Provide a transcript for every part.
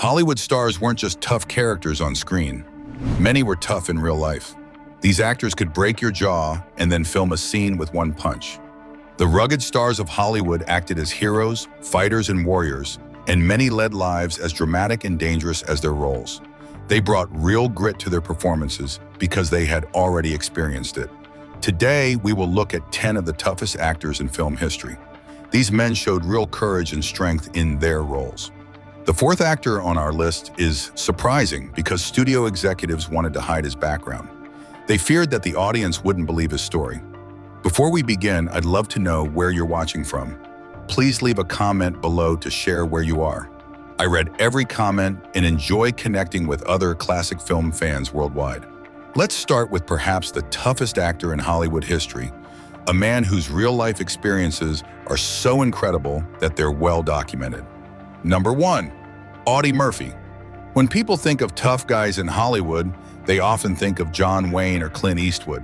Hollywood stars weren't just tough characters on screen. Many were tough in real life. These actors could break your jaw and then film a scene with one punch. The rugged stars of Hollywood acted as heroes, fighters, and warriors, and many led lives as dramatic and dangerous as their roles. They brought real grit to their performances because they had already experienced it. Today, we will look at 10 of the toughest actors in film history. These men showed real courage and strength in their roles. The fourth actor on our list is surprising because studio executives wanted to hide his background. They feared that the audience wouldn't believe his story. Before we begin, I'd love to know where you're watching from. Please leave a comment below to share where you are. I read every comment and enjoy connecting with other classic film fans worldwide. Let's start with perhaps the toughest actor in Hollywood history, a man whose real-life experiences are so incredible that they're well documented. Number 1, Audie Murphy. When people think of tough guys in Hollywood, they often think of John Wayne or Clint Eastwood.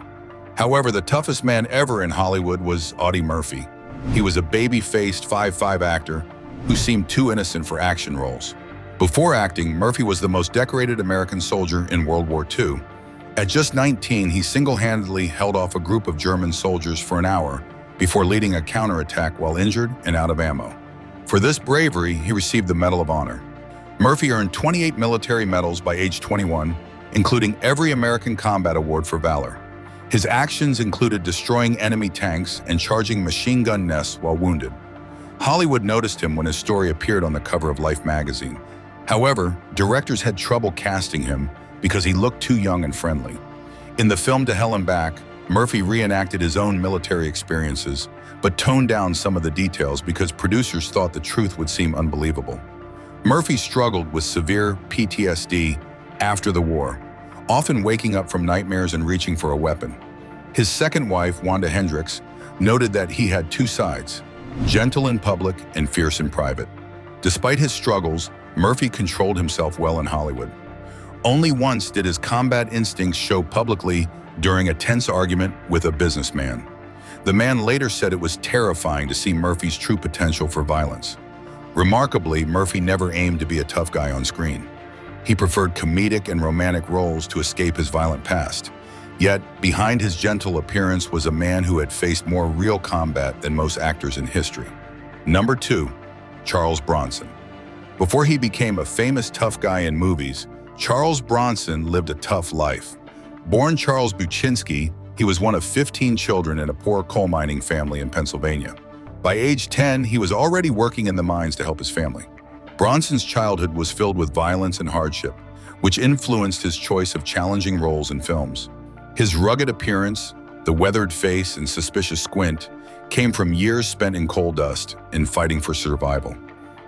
However, the toughest man ever in Hollywood was Audie Murphy. He was a baby-faced 5'5" actor who seemed too innocent for action roles. Before acting, Murphy was the most decorated American soldier in World War II. At just 19, he single-handedly held off a group of German soldiers for an hour before leading a counterattack while injured and out of ammo. For this bravery, he received the Medal of Honor. Murphy earned 28 military medals by age 21, including every American Combat Award for valor. His actions included destroying enemy tanks and charging machine gun nests while wounded. Hollywood noticed him when his story appeared on the cover of Life magazine. However, directors had trouble casting him because he looked too young and friendly. In the film To Hell and Back, Murphy reenacted his own military experiences, but toned down some of the details because producers thought the truth would seem unbelievable. Murphy struggled with severe PTSD after the war, often waking up from nightmares and reaching for a weapon. His second wife, Wanda Hendricks, noted that he had two sides, gentle in public and fierce in private. Despite his struggles, Murphy controlled himself well in Hollywood. Only once did his combat instincts show publicly during a tense argument with a businessman. The man later said it was terrifying to see Murphy's true potential for violence. Remarkably, Murphy never aimed to be a tough guy on screen. He preferred comedic and romantic roles to escape his violent past. Yet, behind his gentle appearance was a man who had faced more real combat than most actors in history. Number 2, Charles Bronson. Before he became a famous tough guy in movies, Charles Bronson lived a tough life. Born Charles Buczynski, he was one of 15 children in a poor coal mining family in Pennsylvania. By age 10, he was already working in the mines to help his family. Bronson's childhood was filled with violence and hardship, which influenced his choice of challenging roles in films. His rugged appearance, the weathered face, and suspicious squint came from years spent in coal dust and fighting for survival.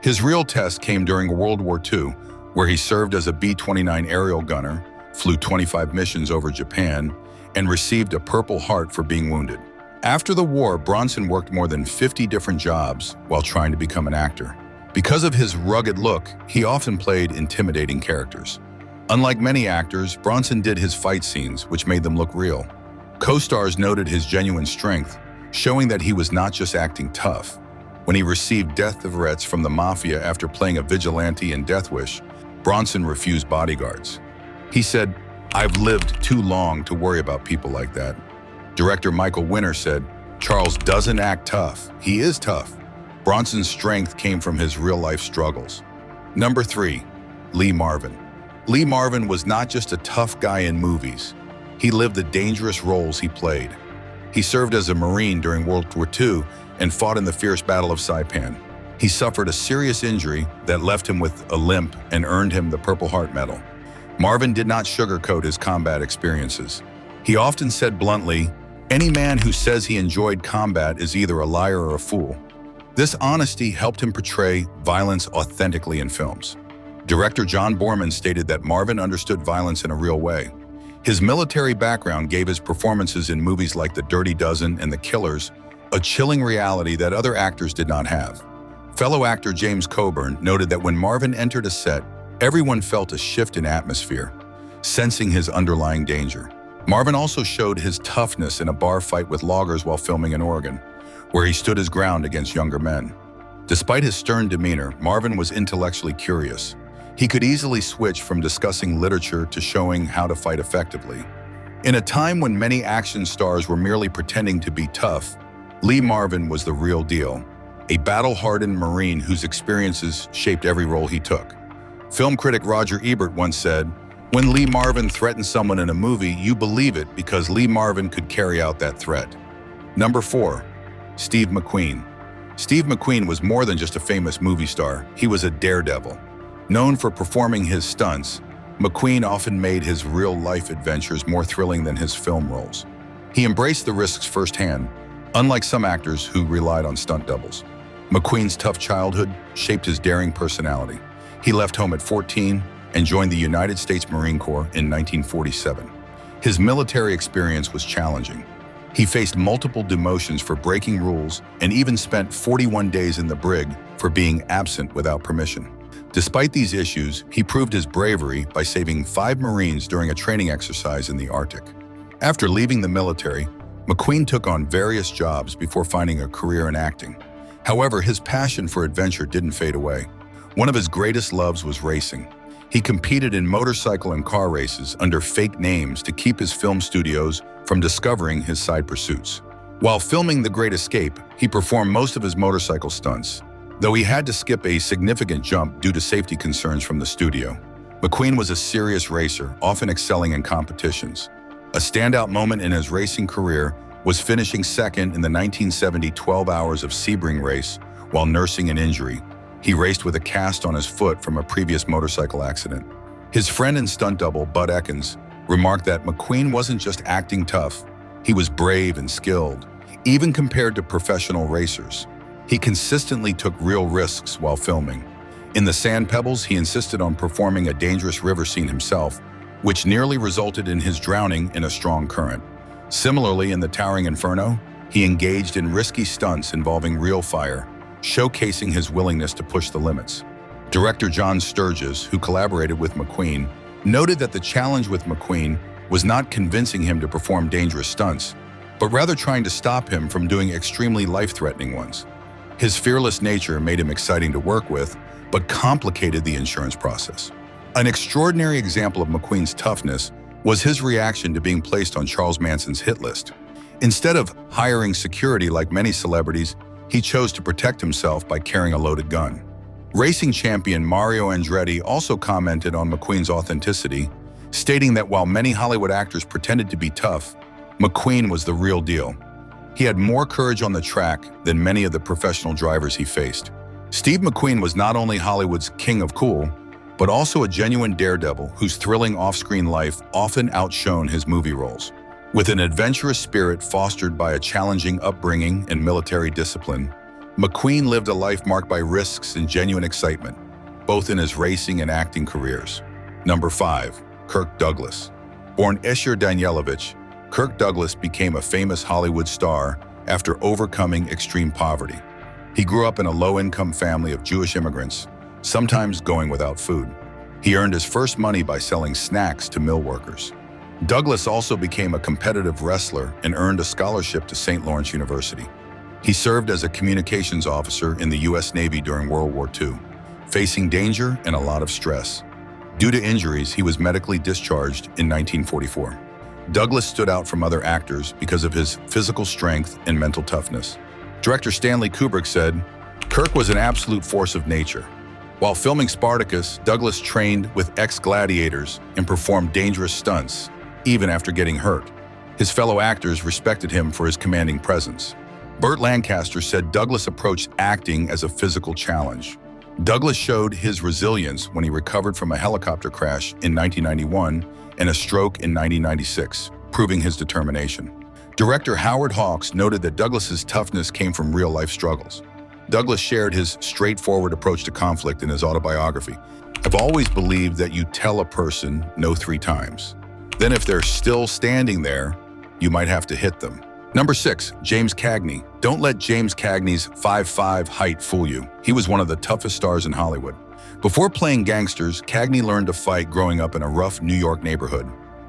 His real test came during World War II, where he served as a B-29 aerial gunner, flew 25 missions over Japan, and received a Purple Heart for being wounded. After the war, Bronson worked more than 50 different jobs while trying to become an actor. Because of his rugged look, he often played intimidating characters. Unlike many actors, Bronson did his fight scenes, which made them look real. Co-stars noted his genuine strength, showing that he was not just acting tough. When he received death threats from the mafia after playing a vigilante in Death Wish, Bronson refused bodyguards. He said, "I've lived too long to worry about people like that." Director Michael Winner said, "Charles doesn't act tough, he is tough." Bronson's strength came from his real-life struggles. Number 3, Lee Marvin. Lee Marvin was not just a tough guy in movies. He lived the dangerous roles he played. He served as a Marine during World War II and fought in the fierce Battle of Saipan. He suffered a serious injury that left him with a limp and earned him the Purple Heart Medal. Marvin did not sugarcoat his combat experiences. He often said bluntly, "Any man who says he enjoyed combat is either a liar or a fool." This honesty helped him portray violence authentically in films. Director John Borman stated that Marvin understood violence in a real way. His military background gave his performances in movies like The Dirty Dozen and The Killers a chilling reality that other actors did not have. Fellow actor James Coburn noted that when Marvin entered a set, everyone felt a shift in atmosphere, sensing his underlying danger. Marvin also showed his toughness in a bar fight with loggers while filming in Oregon, where he stood his ground against younger men. Despite his stern demeanor, Marvin was intellectually curious. He could easily switch from discussing literature to showing how to fight effectively. In a time when many action stars were merely pretending to be tough, Lee Marvin was the real deal, a battle-hardened Marine whose experiences shaped every role he took. Film critic Roger Ebert once said, "When Lee Marvin threatens someone in a movie, you believe it because Lee Marvin could carry out that threat." Number 4. Steve McQueen. Steve McQueen was more than just a famous movie star. He was a daredevil. Known for performing his stunts, McQueen often made his real-life adventures more thrilling than his film roles. He embraced the risks firsthand, unlike some actors who relied on stunt doubles. McQueen's tough childhood shaped his daring personality. He left home at 14 and joined the United States Marine Corps in 1947. His military experience was challenging. He faced multiple demotions for breaking rules and even spent 41 days in the brig for being absent without permission. Despite these issues, he proved his bravery by saving 5 Marines during a training exercise in the Arctic. After leaving the military, McQueen took on various jobs before finding a career in acting. However, his passion for adventure didn't fade away. One of his greatest loves was racing. He competed in motorcycle and car races under fake names to keep his film studios from discovering his side pursuits. While filming The Great Escape, he performed most of his motorcycle stunts, though he had to skip a significant jump due to safety concerns from the studio. McQueen was a serious racer, often excelling in competitions. A standout moment in his racing career was finishing second in the 1970 12 Hours of Sebring race while nursing an injury. He raced with a cast on his foot from a previous motorcycle accident. His friend and stunt double, Bud Ekins, remarked that McQueen wasn't just acting tough, he was brave and skilled, even compared to professional racers. He consistently took real risks while filming. In The Sand Pebbles, he insisted on performing a dangerous river scene himself, which nearly resulted in his drowning in a strong current. Similarly, in The Towering Inferno, he engaged in risky stunts involving real fire, showcasing his willingness to push the limits. Director John Sturges, who collaborated with McQueen, noted that the challenge with McQueen was not convincing him to perform dangerous stunts, but rather trying to stop him from doing extremely life-threatening ones. His fearless nature made him exciting to work with, but complicated the insurance process. An extraordinary example of McQueen's toughness was his reaction to being placed on Charles Manson's hit list. Instead of hiring security like many celebrities, he chose to protect himself by carrying a loaded gun. Racing champion Mario Andretti also commented on McQueen's authenticity, stating that while many Hollywood actors pretended to be tough, McQueen was the real deal. He had more courage on the track than many of the professional drivers he faced. Steve McQueen was not only Hollywood's king of cool, but also a genuine daredevil whose thrilling off-screen life often outshone his movie roles. With an adventurous spirit fostered by a challenging upbringing and military discipline, McQueen lived a life marked by risks and genuine excitement, both in his racing and acting careers. Number 5. Kirk Douglas. Born Escher Danielovich, Kirk Douglas became a famous Hollywood star after overcoming extreme poverty. He grew up in a low-income family of Jewish immigrants, sometimes going without food. He earned his first money by selling snacks to mill workers. Douglas also became a competitive wrestler and earned a scholarship to St. Lawrence University. He served as a communications officer in the U.S. Navy during World War II, facing danger and a lot of stress. Due to injuries, he was medically discharged in 1944. Douglas stood out from other actors because of his physical strength and mental toughness. Director Stanley Kubrick said, "Kirk was an absolute force of nature. While filming Spartacus, Douglas trained with ex-gladiators and performed dangerous stunts, even after getting hurt. His fellow actors respected him for his commanding presence." Burt Lancaster said Douglas approached acting as a physical challenge. Douglas showed his resilience when he recovered from a helicopter crash in 1991 and a stroke in 1996, proving his determination. Director Howard Hawks noted that Douglas's toughness came from real-life struggles. Douglas shared his straightforward approach to conflict in his autobiography. "I've always believed that you tell a person no 3 times. Then if they're still standing there, you might have to hit them." Number 6, James Cagney. Don't let James Cagney's 5'5" height fool you. He was one of the toughest stars in Hollywood. Before playing gangsters, Cagney learned to fight growing up in a rough New York neighborhood.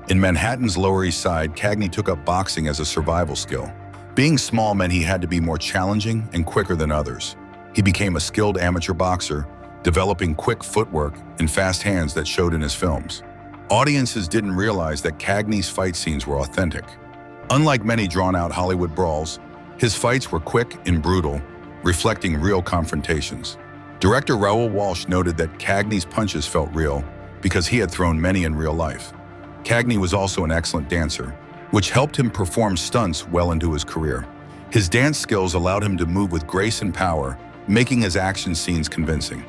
In Manhattan's Lower East Side, Cagney took up boxing as a survival skill. Being small meant he had to be more challenging and quicker than others. He became a skilled amateur boxer, developing quick footwork and fast hands that showed in his films. Audiences didn't realize that Cagney's fight scenes were authentic. Unlike many drawn-out Hollywood brawls, his fights were quick and brutal, reflecting real confrontations. Director Raoul Walsh noted that Cagney's punches felt real because he had thrown many in real life. Cagney was also an excellent dancer, which helped him perform stunts well into his career. His dance skills allowed him to move with grace and power, making his action scenes convincing.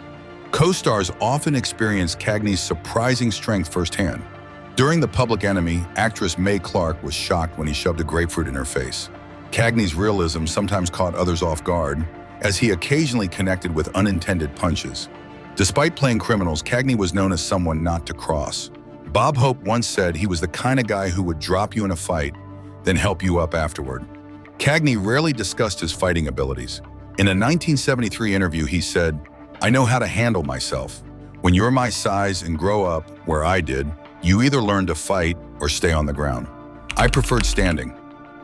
Co-stars often experienced Cagney's surprising strength firsthand. During The Public Enemy, actress Mae Clarke was shocked when he shoved a grapefruit in her face. Cagney's realism sometimes caught others off guard, as he occasionally connected with unintended punches. Despite playing criminals, Cagney was known as someone not to cross. Bob Hope once said he was the kind of guy who would drop you in a fight, then help you up afterward. Cagney rarely discussed his fighting abilities. In a 1973 interview, he said, "I know how to handle myself. When you're my size and grow up, where I did, you either learn to fight or stay on the ground. I preferred standing."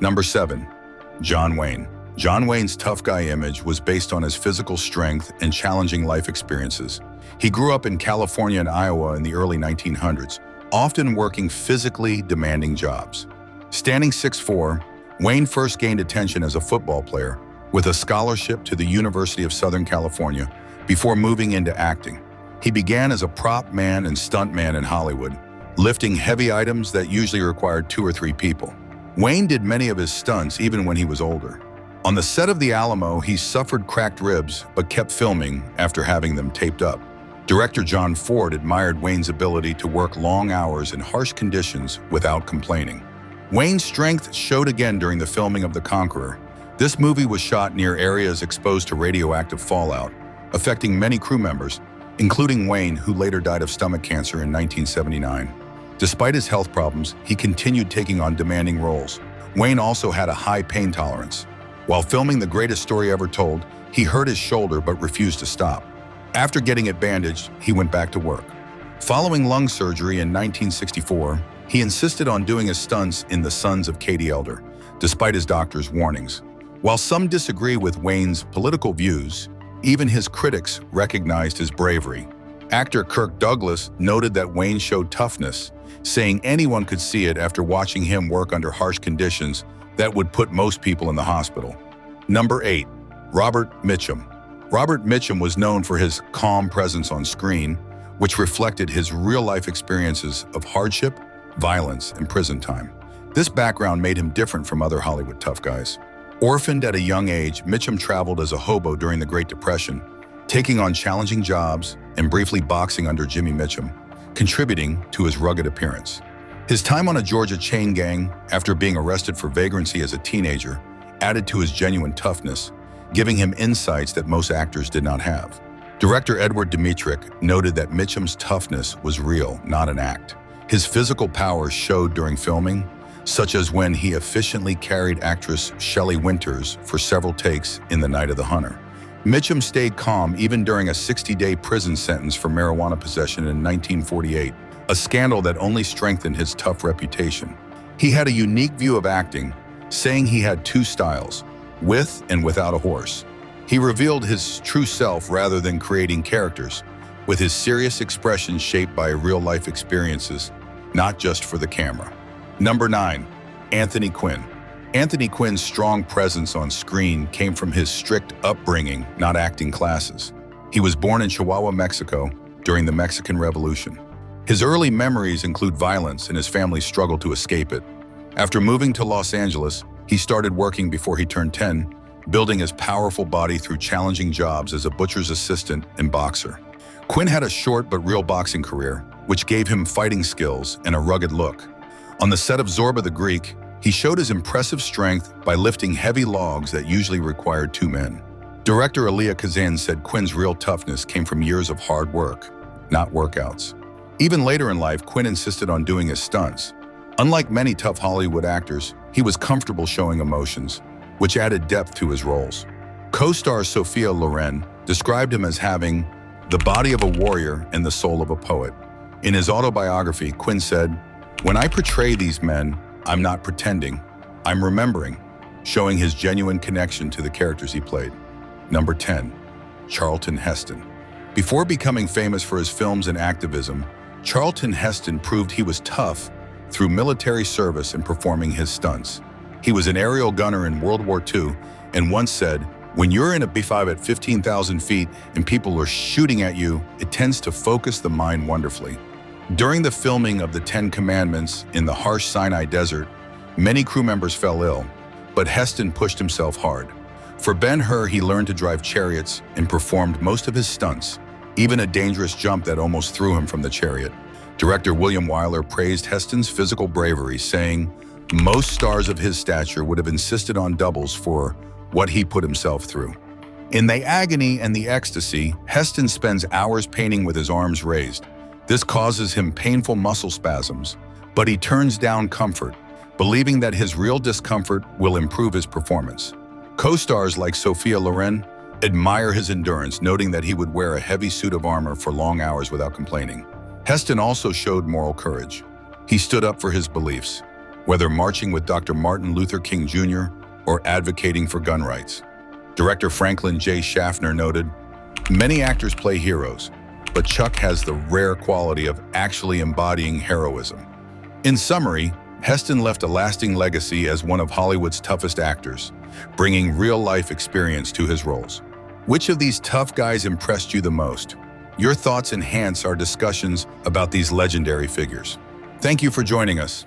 Number 7. John Wayne. John Wayne's tough guy image was based on his physical strength and challenging life experiences. He grew up in California and Iowa in the early 1900s, often working physically demanding jobs. Standing 6'4", Wayne first gained attention as a football player with a scholarship to the University of Southern California before moving into acting. He began as a prop man and stunt man in Hollywood, lifting heavy items that usually required 2 or 3 people. Wayne did many of his stunts even when he was older. On the set of The Alamo, he suffered cracked ribs but kept filming after having them taped up. Director John Ford admired Wayne's ability to work long hours in harsh conditions without complaining. Wayne's strength showed again during the filming of The Conqueror. This movie was shot near areas exposed to radioactive fallout, affecting many crew members, including Wayne, who later died of stomach cancer in 1979. Despite his health problems, he continued taking on demanding roles. Wayne also had a high pain tolerance. While filming The Greatest Story Ever Told, he hurt his shoulder but refused to stop. After getting it bandaged, he went back to work. Following lung surgery in 1964, he insisted on doing his stunts in The Sons of Katie Elder, despite his doctor's warnings. While some disagree with Wayne's political views, even his critics recognized his bravery. Actor Kirk Douglas noted that Wayne showed toughness, saying anyone could see it after watching him work under harsh conditions that would put most people in the hospital. Number 8. Robert Mitchum. Robert Mitchum was known for his calm presence on screen, which reflected his real-life experiences of hardship, violence, and prison time. This background made him different from other Hollywood tough guys. Orphaned at a young age, Mitchum traveled as a hobo during the Great Depression, taking on challenging jobs and briefly boxing under Jimmy Mitchum, contributing to his rugged appearance. His time on a Georgia chain gang, after being arrested for vagrancy as a teenager, added to his genuine toughness, giving him insights that most actors did not have. Director Edward Dmytryk noted that Mitchum's toughness was real, not an act. His physical powers showed during filming, such as when he efficiently carried actress Shelley Winters for several takes in The Night of the Hunter. Mitchum stayed calm even during a 60-day prison sentence for marijuana possession in 1948, a scandal that only strengthened his tough reputation. He had a unique view of acting, saying he had 2 styles, with and without a horse. He revealed his true self rather than creating characters, with his serious expression shaped by real-life experiences, not just for the camera. Number 9. Anthony Quinn. Anthony Quinn's strong presence on screen came from his strict upbringing, not acting classes. He was born in Chihuahua, Mexico, during the Mexican Revolution. His early memories include violence and his family's struggle to escape it. After moving to Los Angeles, he started working before he turned 10, building his powerful body through challenging jobs as a butcher's assistant and boxer. Quinn had a short but real boxing career, which gave him fighting skills and a rugged look. On the set of Zorba the Greek, he showed his impressive strength by lifting heavy logs that usually required 2 men. Director Elia Kazan said Quinn's real toughness came from years of hard work, not workouts. Even later in life, Quinn insisted on doing his stunts. Unlike many tough Hollywood actors, he was comfortable showing emotions, which added depth to his roles. Co-star Sophia Loren described him as having the body of a warrior and the soul of a poet. In his autobiography, Quinn said, "When I portray these men, I'm not pretending, I'm remembering," showing his genuine connection to the characters he played. Number 10. Charlton Heston. Before becoming famous for his films and activism, Charlton Heston proved he was tough through military service and performing his stunts. He was an aerial gunner in World War II and once said, "When you're in a B-5 at 15,000 feet and people are shooting at you, it tends to focus the mind wonderfully." During the filming of the 10 Commandments in the harsh Sinai desert, many crew members fell ill, but Heston pushed himself hard. For Ben-Hur, he learned to drive chariots and performed most of his stunts, even a dangerous jump that almost threw him from the chariot. Director William Wyler praised Heston's physical bravery, saying, "Most stars of his stature would have insisted on doubles for what he put himself through." In the agony and the ecstasy, Heston spends hours painting with his arms raised. This causes him painful muscle spasms, but he turns down comfort, believing that his real discomfort will improve his performance. Co-stars like Sophia Loren admire his endurance, noting that he would wear a heavy suit of armor for long hours without complaining. Heston also showed moral courage. He stood up for his beliefs, whether marching with Dr. Martin Luther King Jr. or advocating for gun rights. Director Franklin J. Schaffner noted, "Many actors play heroes, but Chuck has the rare quality of actually embodying heroism." In summary, Heston left a lasting legacy as one of Hollywood's toughest actors, bringing real-life experience to his roles. Which of these tough guys impressed you the most? Your thoughts enhance our discussions about these legendary figures. Thank you for joining us.